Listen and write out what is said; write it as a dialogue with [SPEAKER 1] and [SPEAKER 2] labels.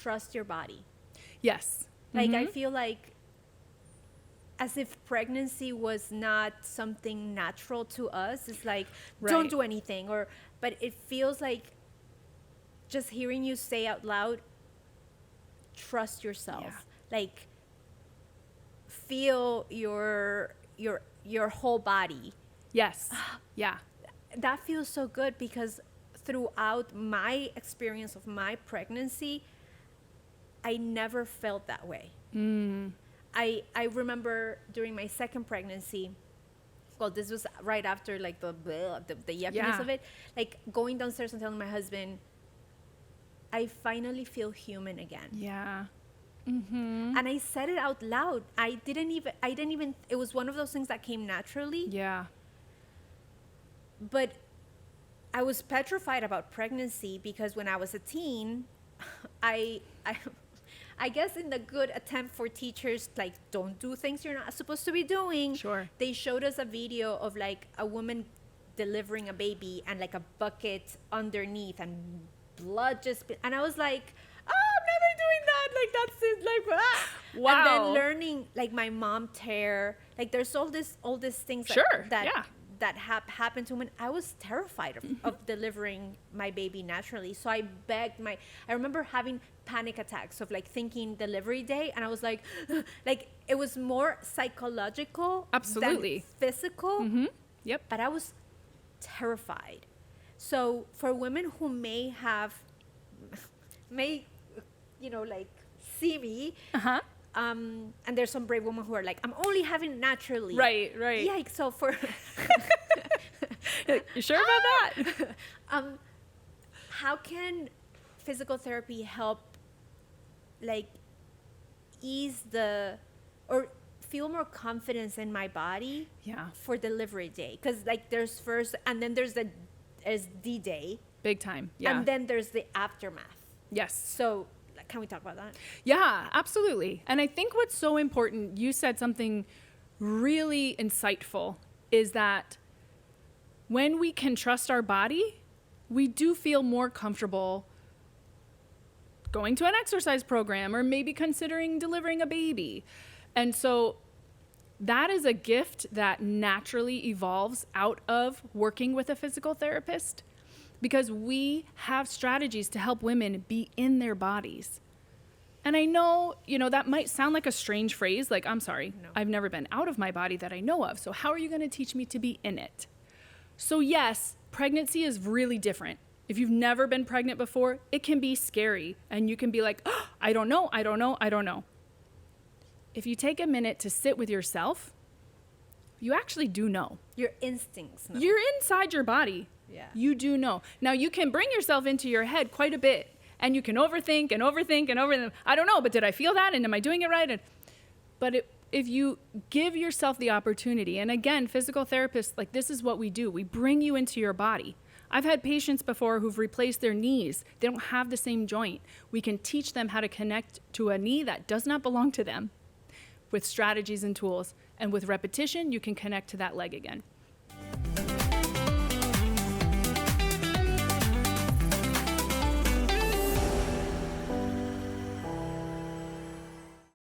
[SPEAKER 1] trust your body.
[SPEAKER 2] Yes.
[SPEAKER 1] Like, I feel like as if pregnancy was not something natural to us. It's like, don't do anything. But it feels like just hearing you say out loud, trust yourself. Yeah. Like, feel your whole body.
[SPEAKER 2] Yes. Yeah.
[SPEAKER 1] That feels so good, because throughout my experience of my pregnancy, I never felt that way. I remember during my second pregnancy, well, this was right after like the yuckiness of it, like going downstairs and telling my husband, I finally feel human again.
[SPEAKER 2] Yeah.
[SPEAKER 1] And I said it out loud. I didn't even, it was one of those things that came naturally.
[SPEAKER 2] Yeah.
[SPEAKER 1] But I was petrified about pregnancy, because when I was a teen, I guess in the good attempt for teachers, like, don't do things you're not supposed to be doing.
[SPEAKER 2] Sure.
[SPEAKER 1] They showed us a video of like a woman delivering a baby and like a bucket underneath and blood and I was like, oh, I'm never doing that. Like, that's it. Like, ah.
[SPEAKER 2] Wow.
[SPEAKER 1] And then learning, like, my mom tear, like, there's all these things that happened to women. I was terrified of delivering my baby naturally. So I begged I remember having panic attacks of like thinking delivery day. And I was like, it was more psychological than physical.
[SPEAKER 2] Yep.
[SPEAKER 1] But I was terrified. So for women who may like see me, and there's some brave women who are like, I'm only having it naturally.
[SPEAKER 2] Right.
[SPEAKER 1] Yeah, so for
[SPEAKER 2] you sure about that?
[SPEAKER 1] How can physical therapy help, like, ease or feel more confidence in my body for delivery day? Because like there's first, and then there's D-Day.
[SPEAKER 2] Big time. Yeah.
[SPEAKER 1] And then there's the aftermath.
[SPEAKER 2] Yes.
[SPEAKER 1] So can we talk about that?
[SPEAKER 2] Yeah, absolutely. And I think what's so important, you said something really insightful, is that when we can trust our body, we do feel more comfortable going to an exercise program or maybe considering delivering a baby. And so that is a gift that naturally evolves out of working with a physical therapist, because we have strategies to help women be in their bodies. And I know, that might sound like a strange phrase, like, I'm sorry, no, I've never been out of my body that I know of. So how are you going to teach me to be in it? So yes, pregnancy is really different. If you've never been pregnant before, it can be scary. And you can be like, oh, I don't know. If you take a minute to sit with yourself, you actually do know.
[SPEAKER 1] Your instincts know.
[SPEAKER 2] You're inside your body.
[SPEAKER 1] Yeah.
[SPEAKER 2] You do know. Now, you can bring yourself into your head quite a bit, and you can overthink. I don't know, but did I feel that? And am I doing it right? But if you give yourself the opportunity, and again, physical therapists, like, this is what we do. We bring you into your body. I've had patients before who've replaced their knees. They don't have the same joint. We can teach them how to connect to a knee that does not belong to them with strategies and tools. And with repetition, you can connect to that leg again.